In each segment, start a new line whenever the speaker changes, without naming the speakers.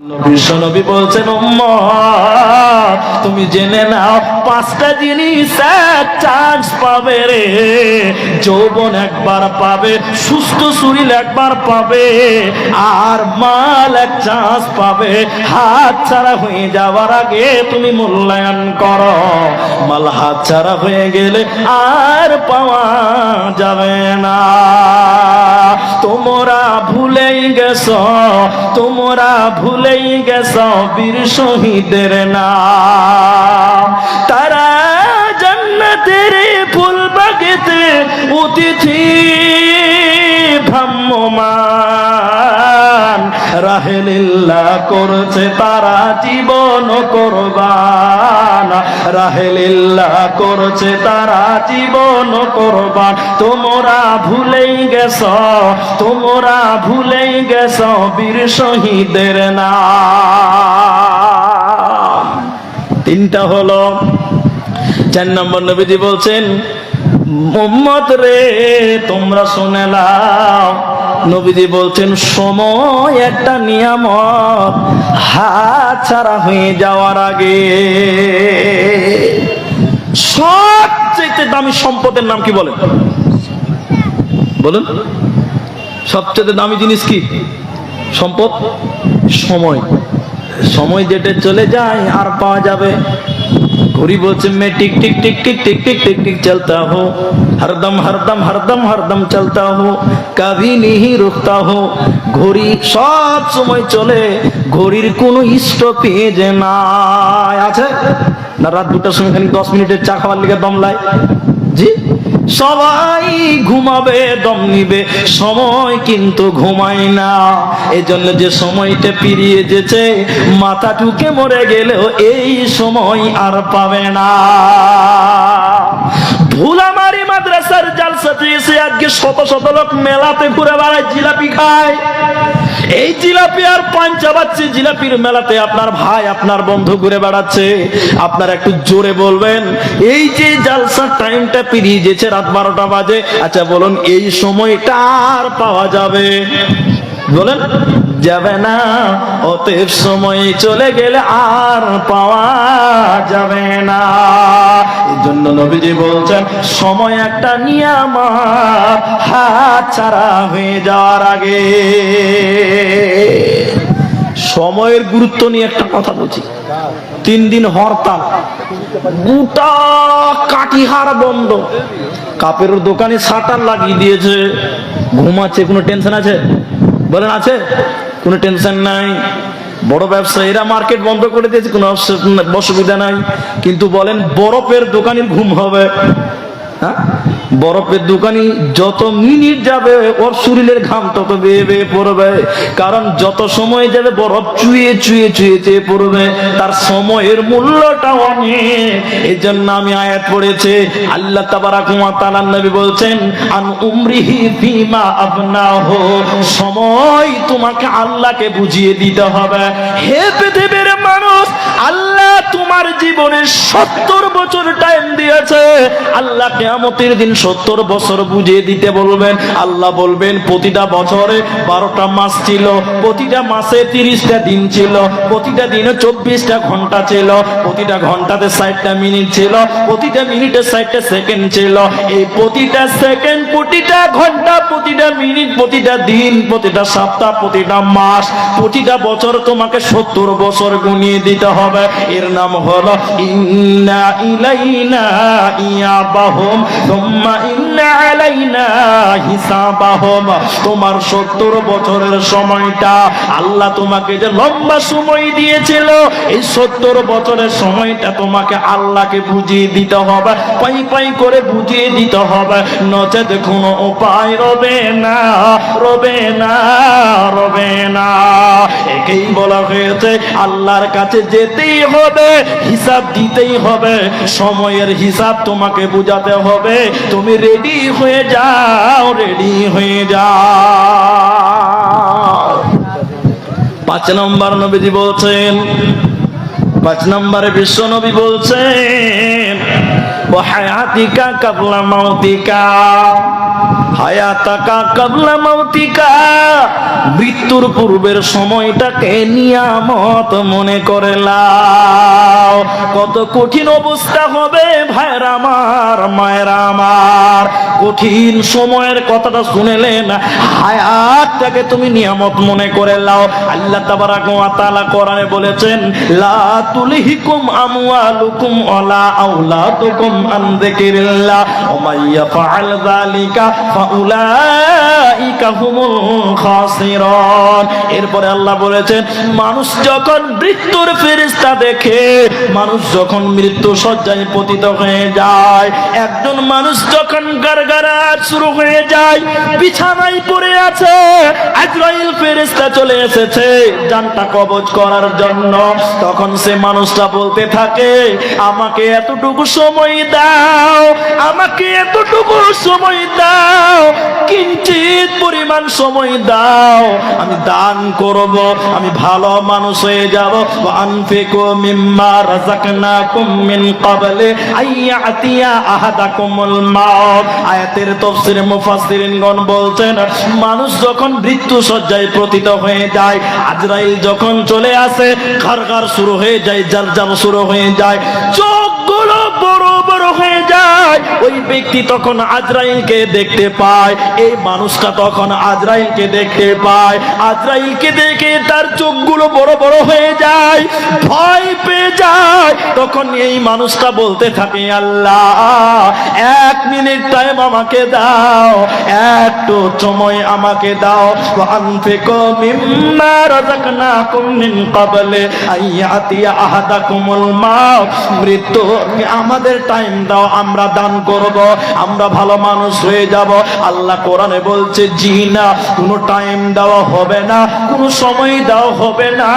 বিশ্বনবী বলছেন, উম্মত তুমি জেনে নাও 5টা জিনিস চান্স পাবে রে। যৌবন একবার পাবে, সুস্থ শরীর একবার পাবে, আর মাল এক চান্স পাবে। হাত ছাড়া হয়ে যাওয়ার আগে তুমি মূল্যায়ন করো। মাল হাত ছাড়া হয়ে গেলে আর পাওয়া যাবে না। তোমরা ভুলেই গেছো, তোমরা ভুলেই গেছো বীর শহীদের নাম। তারা জান্নাতের ফুল বাগিতে অতিথি ভ্রাম্যমান, রাহেলিল্লাহ করছে তারা জীবন কোরবান, রাহেলিল্লাহ করছে তারা জীবন কোরবান। তোমরা ভুলেই গেছো, তোমরা ভুলেই গেছো বীর শহীদের নাম। 3টা হলো। 4 নম্বর নবীজি বলছেন, উম্মত রে তোমরা শুনে নাও। নবীজি বলছেন, সময় একটা নিয়ামত, হাত ছাড়া হয়ে যাওয়ার আগে। সবচেয়ে দামি সম্পদের নাম কি বলেন? বলুন, সবচেয়ে দামি জিনিস কি? সম্পদ সময়। সময় যেটা চলে যায় আর পাওয়া যাবে। घड़ी बोलছে मैं टिक टिक टिक टिक टिक टिक टिक टिक चलता हूँ, हरदम हरदम हरदम हरदम चलता हूँ, कभी नहीं रुकता हूँ। घड़ी सब समय चले, घड़ीर कोनो स्टपेज নাই আছে না? রাত 2টার সময় খালি 10 মিনিটের চা খাওয়ার লিগে দম লাই। জি, সবাই ঘুমাবে, দম নিবে, সময় কিন্তু ঘুমায় না। এজন্য যে সময়টা পেরিয়ে যেছে, মাথা ঠুকে মরে গেলেও এই সময় আর পাবে না। ভুলামারি মাদ্রাসার জালসাতে এসে আজকে শত শত লোক মেলাতে ঘুরে বেড়ায়, জিলাপি খায়। এই জিলাপি আর পাঞ্চা বাচ্চি জিলাপির মেলাতে আপনার ভাই আপনার বন্ধু ঘুরে বেড়াচ্ছে। আপনার একটু জোরে বলবেন, এই যে জালসার টাইমটা পেরিয়ে গেছে, রাত 12টা বাজে। আচ্ছা বলুন, এই সময়টা আর পাওয়া যাবে? বলেন, যাবে না। অতএব সময় চলে গেলে আর পাওয়া যাবে না। এই জন্য নবীজি বলছেন, সময় একটা নিয়ামত, হাত ছাড়া হয়ে যাওয়ার আগে। সময়ের গুরুত্ব নিয়ে একটা কথা বলছি। 3 দিন হরতাল, গোটা কাটিহার বন্ধ। কাপের দোকানে শাটার লাগিয়ে দিয়েছে, ঘুমাচ্ছে। কোনো টেনশন আছে? বলেন, আছে? কোনো টেনশন নাই। বড় ব্যবসায়ীরা মার্কেট বন্ধ করে দিয়েছে, কোনো অসুবিধা নাই। কিন্তু বলেন, বরফের দোকানের ঘুম হবে? হ্যাঁ, বরফের দোকানি যত মিনিট যাবে ওর শরীরের ঘাম তত বেয়ে বেয়ে পড়বে। কারণ যত সময় যাবে বরফ চুয়ে চুয়ে চুয়ে চুয়ে পড়বে, তার সময়ের মূল্যটা অনেক। এই জন্য আমি আয়াত পড়েছে, আল্লাহ তাবারাক ওয়া তাআলা নবী বলছেন, আন উমরিহি ফিমা আবনাহু, সময় তোমাকে আল্লাহকে বুঝিয়ে দিতে হবে। হে পৃথিবীর মানুষ, আল্লাহ তোমার জীবনে 70 বছর টাইম দিয়েছে। আল্লাহ কিয়ামতের দিন 70 বছর বুঝিয়ে দিতে বলবেন। আল্লাহ বলবেন, প্রতিটা বছরে 12টা মাস ছিল, প্রতিটা মাসে 30টা দিন ছিল, প্রতিটা দিনে 24টা ঘন্টা ছিল, প্রতিটা ঘন্টাতে 60টা মিনিট ছিল, প্রতিটা মিনিটে 60টা সেকেন্ড ছিল। এই প্রতিটা সেকেন্ড, প্রতিটা ঘন্টা, প্রতিটা মিনিট, প্রতিটা দিন, প্রতিটা সপ্তাহ, প্রতিটা মাস, প্রতিটা বছর তোমাকে 70 বছর গুনিয়ে দিতে হবে। এর নাম হলো ইন্না ইলাইনা ইয়াবাহুম সুম্মা ইন্না আলাইনা হিসাবাহুম। তোমার 70 বছরের সময়টা আল্লাহ তোমাকে যে লম্বা সময় দিয়েছিল, এই 70 বছরের সময়টা তোমাকে আল্লাহকে বুঝিয়ে দিতে হবে, পাই পাই করে বুঝিয়ে দিতে হবে। নচেত কোনো উপায় রবে না, রবে না, রবে না। একেই বলা হয়েছে, আল্লাহর কাছে যেতেই হবে, হিসাব দিতেই হবে। সময়ের হিসাব তোমাকে বুঝাতে হবে। তুমি রেডি হয়ে যাও, রেডি হয়ে যাও। 5 নম্বর নবীজি বলছেন, 5 নম্বরে বিশ্ব নবী বলছেন, ওয়া হায়াতিকা কাবলা মাউতিকা, হায়াতাকা কাবলা মাউতিকা, মৃত্যুর পূর্বের সময়টাকে নিয়ামত মনে করে লাও। কত কঠিন অবস্থা হবে ভাইরা আমার, মায়েরা আমার, কঠিন সময়ের কথাটা শুনেলেন, হায়াতটাকে তুমি নিয়ামত মনে করে লাও। আল্লাহ তাবারাক ওয়া তাআলা কোরআনে বলেছেন, লা তুলহিকুম আমওয়ালুকুম ওয়ালা আওলাদুকুম আন যিকিরিল্লাহ ওয়া মান ইয়াফআল যালিকা ফাউলাইকা হুমুল খাসিরুন। এরপরে আল্লাহ বলেছেন, মানুষ যখন মৃত্যুর ফেরেশতা দেখে, মানুষ যখন মৃত্যু শয্যায় পতিত হয়ে যায়, একজন মানুষ যখন গারগারাট শুরু হয়ে যায়, বিছানায় পড়ে আছে, আজরাইল ফেরেশতা চলে এসেছে জানটা কবজ করার জন্য, তখন সে মানুষটা বলতে থাকে, আমাকে এতটুকু সময় দাও, আমাকে এতটুকু সময় দাও, কিঞ্চিত পরিমাণ সময় দাও, আমি দান করব, আমি ভালো মানুষ হয়ে যাব। ওয়া আনফিকু মিম্মা রাযাকনাকুম মিন ক্বাবলি আইয়াতিয়া আহাদাকুমুল মাউত। আয়াতের তাফসীরে মুফাসসিরিনগণ বলছেন, মানুষ যখন মৃত্যু শয্যায় পতিত হয়ে যায়, আজরাইল যখন চলে আসে, ঘরঘর শুরু হয়ে যায়, জারজার শুরু হয়ে যায়, চোখগুলো বড় বড় হয়ে যায়, ওই ব্যক্তি তখন আজরাইলকে দেখতে পায়, এই মানুষটা তখন আজরাইলকে দেখতে পায়, আজরাইলকে দেখে তার চোখগুলো বড় বড় হয়ে যায়, ভয় পেয়ে যায়, তখন এই মানুষটা বলতে থাকে, আল্লাহ 1 মিনিট টাইম আমাকে দাও, একটু সময় আমাকে দাও। ওয়া আনফিকু মিম্মা রাযাকনাকুম মিন ক্বাবলি আইয়াতিয়া আহাদাকুমুল মাউত, মৃত্যু আমাদের টাইম দাও, আমরা দান করব, আমরা ভালো মানুষ হয়ে যাব। আল্লাহ কোরআনে বলছে, জি না, কোনো টাইম দেওয়া হবে না, কোনো সময় দেওয়া হবে না,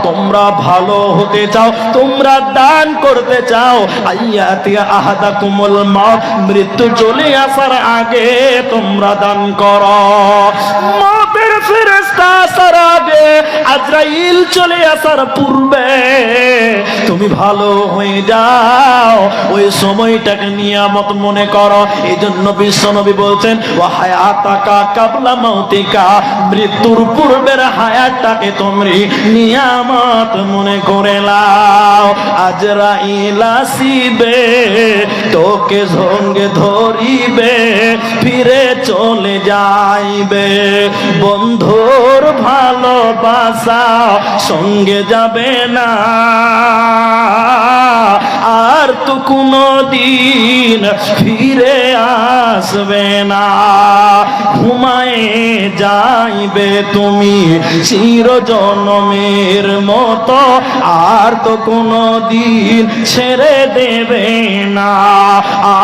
তোমরা ভালো হতে চাও, তোমরা দান করতে চাও, আইয়াতিয়া আহাদাকুমুল মাউত, মৃত্যু চলে আসার আগে তোমরা দান করো। মওতের ফেরেশতা আসার আগে, আজরাইল চলে আসার পূর্বে তুমি ভালো হয়ে যাও, ওই সময়টাকে নিয়ামত মনে করো। এই জন্য বিশ্বনবী বলছেন, ওয়া হায়াতাকা কাবলা মাউতিকা, মৃত্যুর পূর্বের হায়াতটাকে তুমি নিয়ামত মনে করে লাও। আজরাইল আসিবে, তোকে সঙ্গে ধরিবে, ফিরে চলে যাইবে, বন্ধুর ভালোবাসা সঙ্গে যাবে না, আর তো কোনো দিন ফিরে আসবে না, ঘুমায়ে যাইবে তুমি চিরজনমের মতো, আর তো কোনো দিন ছেড়ে দেবে না,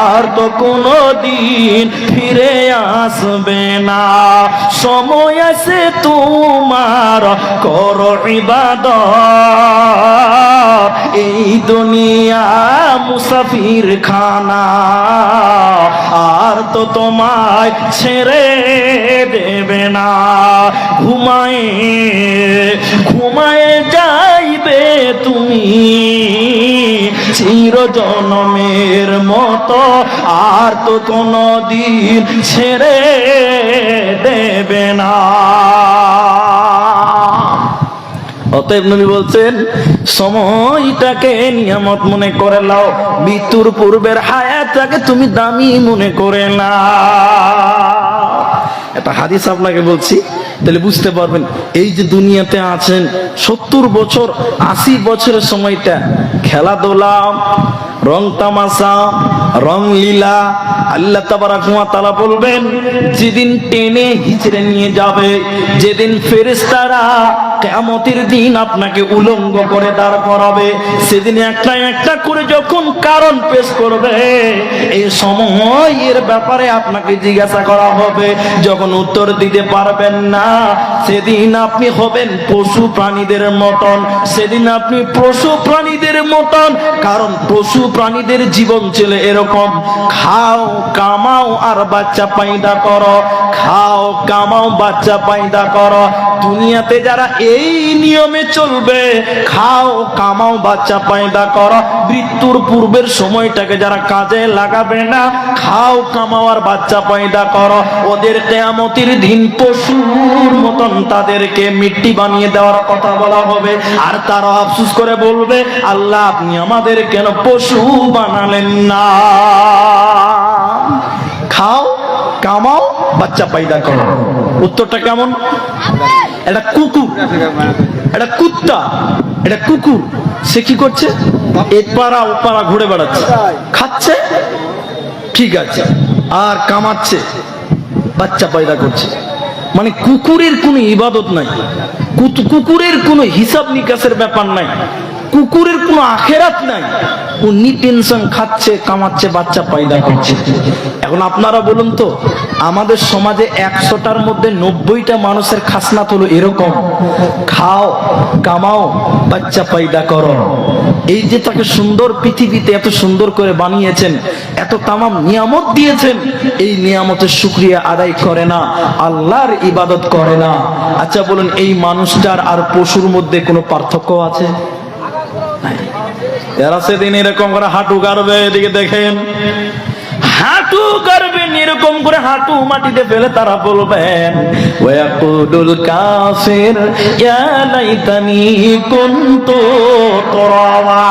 আর তো কোনো দিন ফিরে আসবে না। সময় আছে তোমার, করো ইবাদত, এই দুনিয়া মুসাফির খানা, আর তো তোমায় ছেড়ে দেবে না, ঘুমায়ে ঘুমায়ে যাইবে তুমি চিরজনমের মতো, আর তো কোনো দিন ছেড়ে দেবে না। অতএব নবী বলছেন, সময়টাকে নিয়ামত মনে করে নাও, মৃত্যুর পূর্বের হায়াতটাকে তুমি দামি মনে করে নাও। একটা হাদিস আপনাকে বলছি, তাহলে বুঝতে পারবেন, এই যে দুনিয়াতে আছেন 70 বছর 80 বছরের সময়টা খেলাধুলা, রং তামাশা, রং লীলা, আল্লাহ তাবারাক ওয়া তাআলা বলবেন, যেদিন টেনে হিচড়ে নিয়ে যাবে, যেদিন ফেরেশতারা কিয়ামতের দিন আপনাকে উলঙ্গ করে দাঁড় করাবে, সেদিন একটা একটা করে যখন কারণ পেশ করবে, এই সময়ের ব্যাপারে আপনাকে জিজ্ঞাসা করা হবে, যখন উত্তর দিতে পারবেন না, সেদিন আপনি হবেন পশু প্রাণীদের মতন, সেদিন আপনি পশু প্রাণীদের মতন, কারণ পশু প্রাণীদের জীবন চলে এরকম, খাও কামাও আর বাচ্চা পয়দা করো, খাও কামাও বাচ্চা পয়দা করো। দুনিয়াতে যারা এই নিয়মে চলবে, খাও কামাও বাচ্চা পয়দা করো, মৃত্যুর পূর্বের সময়টাকে যারা কাজে লাগাবে না, খাও কামাও আর বাচ্চা পয়দা করো, ওদের কিয়ামতের দিন পশুর মতন তাদেরকে মিট্টি বানিয়ে দেওয়ার কথা বলা হবে। আর তারা আফসোস করে বলবে, আল্লাহ আপনি আমাদের কেন পশু বানালেন না। খাও কামাও বাচ্চা পয়দা করো। উত্তরটা কেমন? এটা কুকুর, এটা কুত্তা, এটা কুকুর, সে কি করছে? এপারা ওপারা ঘুরে বেড়াচ্ছে, খাচ্ছে, ঠিক আছে, আর কামাচ্ছে, বাচ্চা পয়দা করছে। মানে কুকুরের কোনো ইবাদত নাই, কুকুরের কোনো হিসাব নিকাশের ব্যাপার নাই, কুকুরের কোনো আখেরাত নাই। ও টেনশন খাচ্ছে, কামাচ্ছে, বাচ্চা পয়দা করছে। এখন আপনারা বলুন তো, আমাদের সমাজে 100টার মধ্যে 90টা মানুষের খাসনাত হলো এরকম, খাও কামাও বাচ্চা পয়দা করো। এই যে তাকে সুন্দর পৃথিবীতে এত সুন্দর করে বানিয়েছেন, এত তামাম নিয়ামত দিয়েছেন, এই নিয়ামতের শুকরিয়া আদায় করে না, আল্লাহর ইবাদত করে না। আচ্ছা বলুন, এই মানুষটার আর পশুর মধ্যে কোনো পার্থক্য আছে? এরা সেদিন এরকম করে হাঁটু গাড়বে, এদিকে দেখেন, হাঁটু গাড়বেন, এরকম করে হাঁটু মাটিতে ফেলে তারা বলবেন, ওয়াকুলুল কাফির ইয়া লাইতানি কুনতু তুরাবা।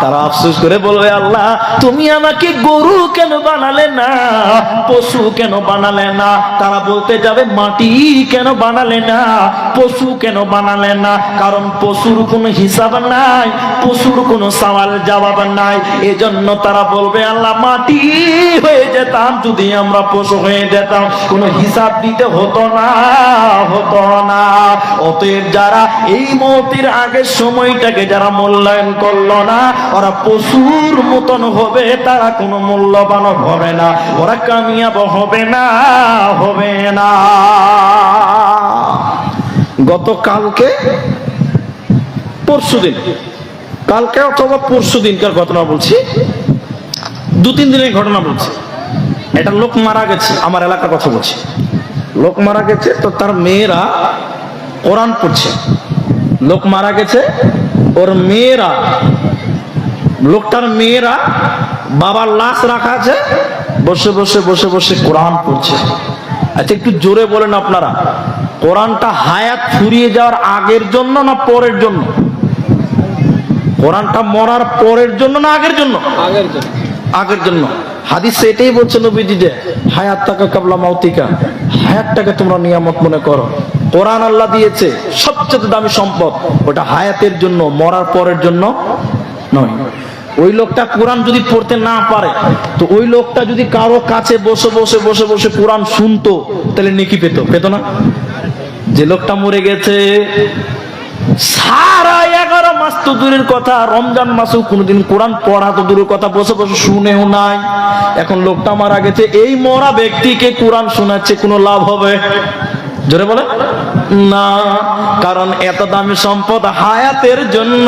তারা আফসোস করে বলবে, আল্লাহ তুমি আমাকে গরু কেন বানালে না, পশু কেন বানালে না। তারা বলতে যাবে, মাটি কেন বানালে না, পশু কেন বানালে না। কারণ পশুর কোনো হিসাব নাই, পশুর কোনো সওয়াল জবাব নাই। এজন্য তারা বলবে, আল্লাহ মাটি হয়ে যেতাম যদি আমরা পশু হয়ে যেতাম, কোনো হিসাব দিতে হতো না, হতো না। অতএব যারা এই মৌতের আগের সময়টাকে যারা মূল্যায়ন করলো না, ওরা পশুর মতন হবে, তারা কোনো মূল্যবান হবে না, ওরা কামিয়াব হবে না, হবে না। গতকালকে পরশুদিন, কালকে অথবা পরশু দিনকার ঘটনা বলছি, 2-3 দিনের ঘটনা বলছি। একটা লোক মারা গেছে, আমার এলাকার কথা বলছি। লোক মারা গেছে, তো তার মেয়েরা কোরআন পড়ছে। লোক মারা গেছে, ওর মেয়েরা, লোকটার মেয়েরা, বাবার লাশ রাখা আছে, বসে বসে বসে বসে কোরআন পড়ছে। আচ্ছা একটু জোরে বলেন আপনারা, কোরআনটা হায়াত ফুরিয়ে যাওয়ার আগের জন্য না পরের জন্য? কোরআনটা মরার পরের জন্য না আগের জন্য? আগের জন্য, আগের জন্য। হাদিসে এটাই বলছে নবীজি যে হায়াত তাকা কাবলা মাউতিকা, হায়াতটাকে তোমরা নিয়ামত মনে করো। কোরআন আল্লাহ দিয়েছে সবচেয়ে দামি সম্পদ, ওটা হায়াতের জন্য, মরার পরের জন্য নয়। ওই লোকটা কোরআন যদি পড়তে না পারে, তো ওই লোকটা যদি কারো কাছে বসে বসে বসে বসে কোরআন শুনতো, তাহলে নেকি পেত, পেত না? যে লোকটা মরে গেছে, সারা 11 মাস তো দূরের কথা, রমজান মাসেও কোনোদিন কোরআন পড়া তো দূরের কথা, বসে বসে শুনেও নাই। এখন লোকটা মারা গেছে, এই মরা ব্যক্তিকে কোরআন শোনাচ্ছে, কোনো লাভ হবে? জোরে বলে না। কারণ এত দামি সম্পদ হায়াতের জন্য,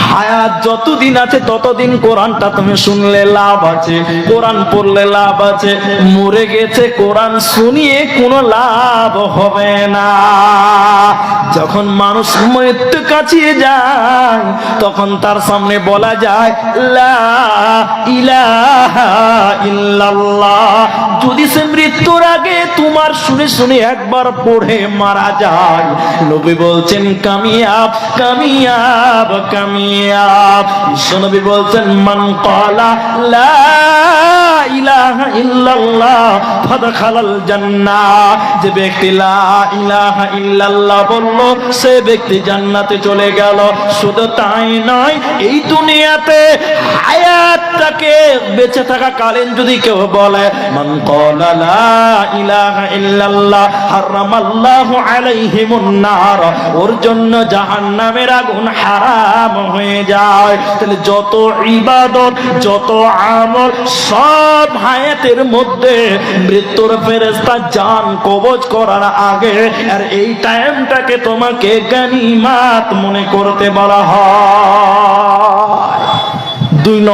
হায়াত যতদিন আছে ততদিন কোরআনটা তুমি শুনলে লাভ আছে, কোরআন পড়লে লাভ আছে। মরে গেছে, কোরআন শুনিয়ে কোনো লাভ হবে না। যখন মানুষ মৃত্যু কাছিয়ে যায়, তখন তার সামনে বলা যায় লা ইলাহা ইল্লাল্লাহ। যদি সে মৃত্যুর আগে তোমার শুনে শুনে একবার পড়ে মারা যায়, নবী বলছেন কামিয়াব, কামিয়াব, কামিয়াব। বিশ্বনবী বলছেন মান ক্বালা লা ইলাহা ইল্লাল্লাহ ফাদখালাল জান্নাহ। যে ব্যক্তি লা ইলাহা ইল্লাল্লাহ বলল, সে ব্যক্তি জান্নাতে চলে গেল। শুধু তাই নয়, এই দুনিয়াতে হায়াতটাকে বেঁচে থাকা কালীন যদি কেউ বলে মান ক্বালা লা ইলাহা ইল্লাল্লাহ হারামাল্লাহু আলাইহিমুন নার, ওর জন্য জাহান্নামের আগুন হারাম হয়ে যায়। তাহলে যত ইবাদত, যত আমল, সব হায়াতের মধ্যে মৃত্যুর ফেরেশতা জান কবজ করার আগে আর এই টাইমটাকে তোমাকে গনিমত মনে করতে বলা হয়। 2 নম্বর